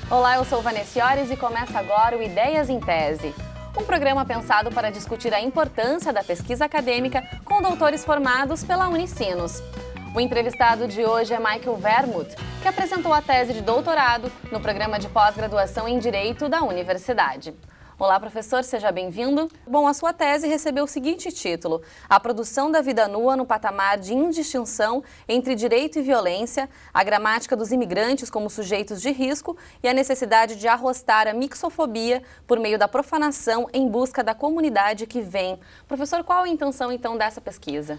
Olá, eu sou Vanessa Iores e começa agora o Ideias em Tese, um programa pensado para discutir a importância da pesquisa acadêmica com doutores formados pela Unicinos. O entrevistado de hoje é Michael Vermut, que apresentou a tese de doutorado no programa de pós-graduação em Direito da Universidade. Olá, professor, seja bem-vindo. Bom, a sua tese recebeu o seguinte título: A produção da vida nua no patamar de indistinção entre direito e violência, a gramática dos imigrantes como sujeitos de risco e a necessidade de arrostar a mixofobia por meio da profanação em busca da comunidade que vem. Professor, qual a intenção, então, dessa pesquisa?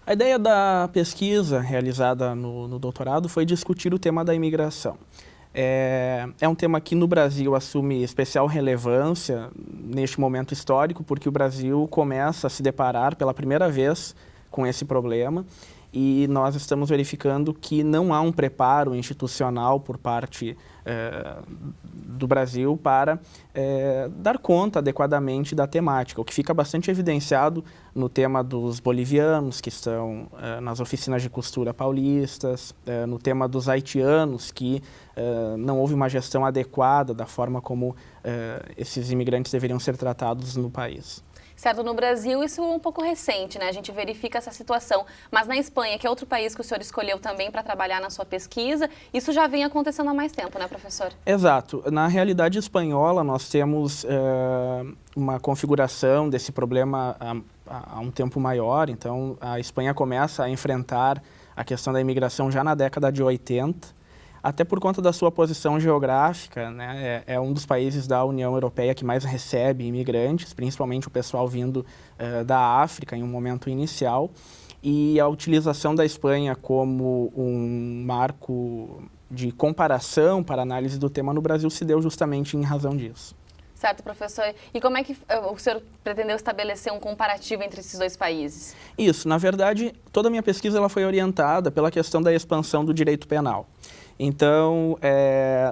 A ideia da pesquisa realizada no doutorado foi discutir o tema da imigração. É um tema que no Brasil assume especial relevância neste momento histórico, porque o Brasil começa a se deparar pela primeira vez com esse problema e nós estamos verificando que não há um preparo institucional por parte do Brasil para dar conta adequadamente da temática, o que fica bastante evidenciado no tema dos bolivianos que estão nas oficinas de costura paulistas, no tema dos haitianos que não houve uma gestão adequada da forma como esses imigrantes deveriam ser tratados no país. Certo, no Brasil isso é um pouco recente, né? A gente verifica essa situação, mas na Espanha, que é outro país que o senhor escolheu também para trabalhar na sua pesquisa, isso já vem acontecendo há mais tempo, né, professor? Exato. Na realidade espanhola, nós temos uma configuração desse problema há um tempo maior. Então, a Espanha começa a enfrentar a questão da imigração já na década de 80, até por conta da sua posição geográfica, né? É um dos países da União Europeia que mais recebe imigrantes, principalmente o pessoal vindo da África em um momento inicial. E a utilização da Espanha como um marco de comparação para análise do tema no Brasil se deu justamente em razão disso. Certo, professor. E como é que o senhor pretendeu estabelecer um comparativo entre esses dois países? Isso, na verdade, toda a minha pesquisa ela foi orientada pela questão da expansão do direito penal. Então,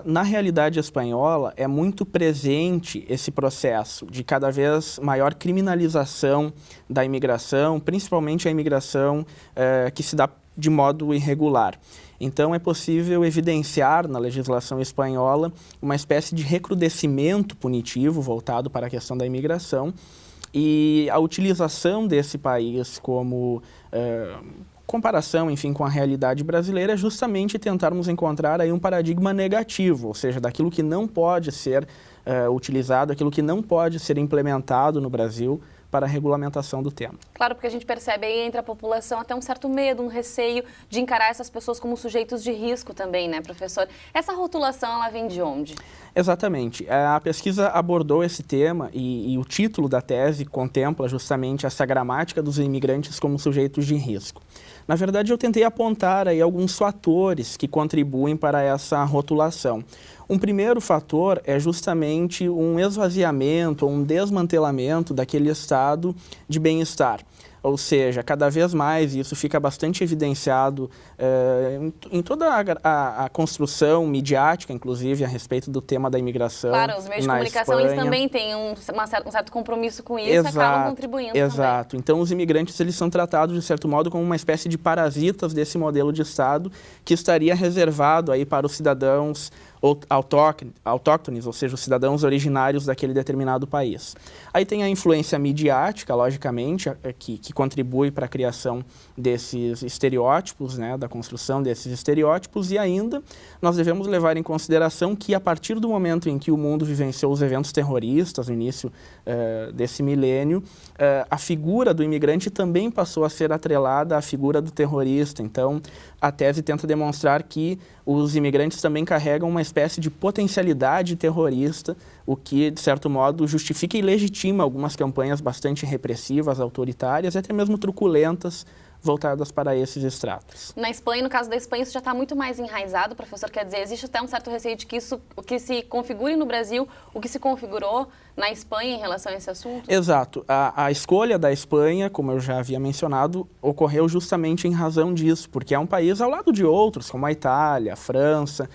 na realidade espanhola, é muito presente esse processo de cada vez maior criminalização da imigração, principalmente a imigração que se dá de modo irregular. Então, é possível evidenciar na legislação espanhola uma espécie de recrudescimento punitivo voltado para a questão da imigração e a utilização desse país como comparação, enfim, com a realidade brasileira é justamente tentarmos encontrar aí um paradigma negativo, ou seja, daquilo que não pode ser utilizado, aquilo que não pode ser implementado no Brasil para a regulamentação do tema. Claro, porque a gente percebe aí entre a população até um certo medo, um receio de encarar essas pessoas como sujeitos de risco também, né, professor? Essa rotulação, ela vem de onde? Exatamente. A pesquisa abordou esse tema e o título da tese contempla justamente essa gramática dos imigrantes como sujeitos de risco. Na verdade, eu tentei apontar aí alguns fatores que contribuem para essa rotulação. Um primeiro fator é justamente um esvaziamento, um desmantelamento daquele estado de bem-estar. Ou seja, cada vez mais, e isso fica bastante evidenciado em toda a construção midiática, inclusive, a respeito do tema da imigração. Claro, os meios de comunicação Espanha. Eles também têm um certo compromisso com isso e acabam contribuindo também. Exato. Então, os imigrantes eles são tratados, de certo modo, como uma espécie de parasitas desse modelo de Estado que estaria reservado aí para os cidadãos autóctones, ou seja, os cidadãos originários daquele determinado país. Aí tem a influência midiática, logicamente, que contribui para a criação desses estereótipos, né, da construção desses estereótipos, e ainda nós devemos levar em consideração que a partir do momento em que o mundo vivenciou os eventos terroristas, no início desse milênio, a figura do imigrante também passou a ser atrelada à figura do terrorista. Então, a tese tenta demonstrar que os imigrantes também carregam uma espécie de potencialidade terrorista, o que, de certo modo, justifica e legitima algumas campanhas bastante repressivas, autoritárias e até mesmo truculentas voltadas para esses estratos. Na Espanha, no caso da Espanha, isso já está muito mais enraizado, professor, quer dizer, existe até um certo receio de que isso, o que se configure no Brasil, o que se configurou na Espanha em relação a esse assunto? Exato. A escolha da Espanha, como eu já havia mencionado, ocorreu justamente em razão disso, porque é um país ao lado de outros, como a Itália, a França,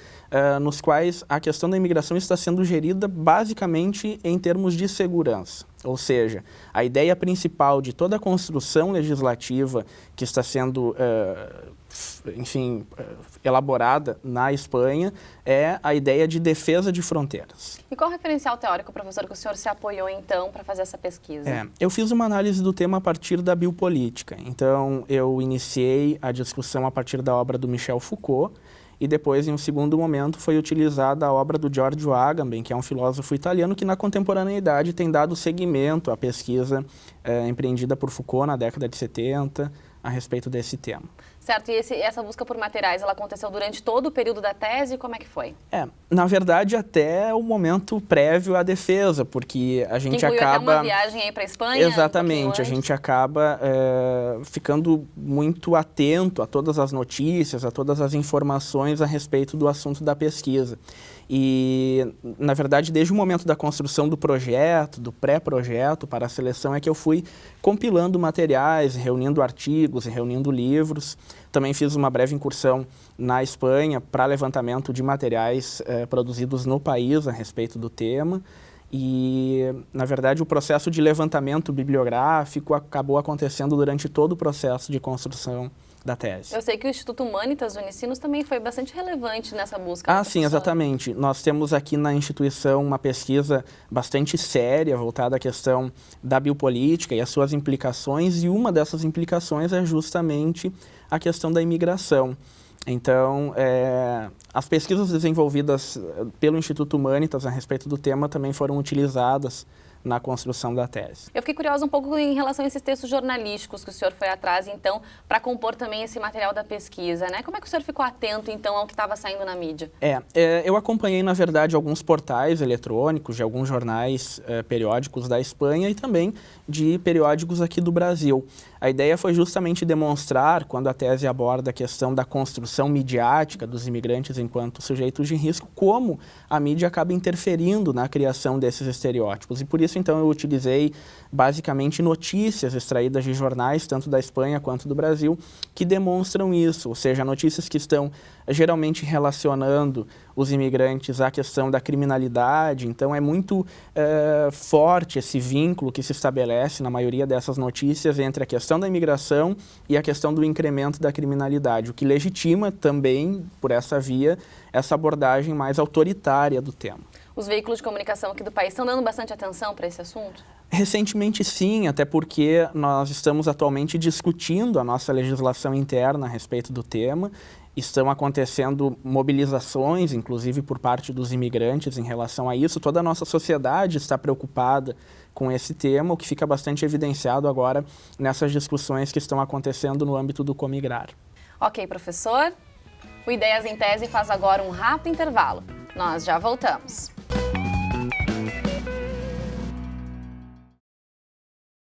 nos quais a questão da imigração está sendo gerida basicamente em termos de segurança. Ou seja, a ideia principal de toda a construção legislativa que está sendo, elaborada na Espanha é a ideia de defesa de fronteiras. E qual referencial teórico, professor, que o senhor se apoiou, então, para fazer essa pesquisa? Eu fiz uma análise do tema a partir da biopolítica. Então, eu iniciei a discussão a partir da obra do Michel Foucault, e depois, em um segundo momento, foi utilizada a obra do Giorgio Agamben, que é um filósofo italiano que, na contemporaneidade, tem dado seguimento à pesquisa empreendida por Foucault na década de 70 a respeito desse tema. Certo, e essa busca por materiais, ela aconteceu durante todo o período da tese? Como é que foi? Na verdade, até o momento prévio à defesa, porque a gente acaba... acaba... até uma viagem aí para a Espanha? Exatamente, a gente acaba ficando muito atento a todas as notícias, a todas as informações a respeito do assunto da pesquisa. E, na verdade, desde o momento da construção do projeto, do pré-projeto para a seleção, é que eu fui compilando materiais, reunindo artigos, reunindo livros. Também fiz uma breve incursão na Espanha para levantamento de materiais produzidos no país a respeito do tema. E, na verdade, o processo de levantamento bibliográfico acabou acontecendo durante todo o processo de construção da tese. Eu sei que o Instituto Humanitas Unicinos também foi bastante relevante nessa busca. Sim, exatamente. Nós temos aqui na instituição uma pesquisa bastante séria, voltada à questão da biopolítica e as suas implicações, e uma dessas implicações é justamente a questão da imigração. Então, as pesquisas desenvolvidas pelo Instituto Humanitas a respeito do tema também foram utilizadas na construção da tese. Eu fiquei curiosa um pouco em relação a esses textos jornalísticos que o senhor foi atrás, então, para compor também esse material da pesquisa, né? Como é que o senhor ficou atento, então, ao que estava saindo na mídia? Eu acompanhei, na verdade, alguns portais eletrônicos de alguns jornais periódicos da Espanha e também de periódicos aqui do Brasil. A ideia foi justamente demonstrar, quando a tese aborda a questão da construção midiática dos imigrantes enquanto sujeitos de risco, como a mídia acaba interferindo na criação desses estereótipos. E por isso, então, eu utilizei basicamente notícias extraídas de jornais, tanto da Espanha quanto do Brasil, que demonstram isso, ou seja, notícias que estão geralmente relacionando os imigrantes à questão da criminalidade. Então, é muito forte esse vínculo que se estabelece na maioria dessas notícias entre a questão da imigração e a questão do incremento da criminalidade, o que legitima também, por essa via, essa abordagem mais autoritária do tema. Os veículos de comunicação aqui do país estão dando bastante atenção para esse assunto? Recentemente, sim, até porque nós estamos atualmente discutindo a nossa legislação interna a respeito do tema. Estão acontecendo mobilizações, inclusive por parte dos imigrantes em relação a isso. Toda a nossa sociedade está preocupada com esse tema, o que fica bastante evidenciado agora nessas discussões que estão acontecendo no âmbito do Comigrar. Ok, professor. O Ideias em Tese faz agora um rápido intervalo. Nós já voltamos.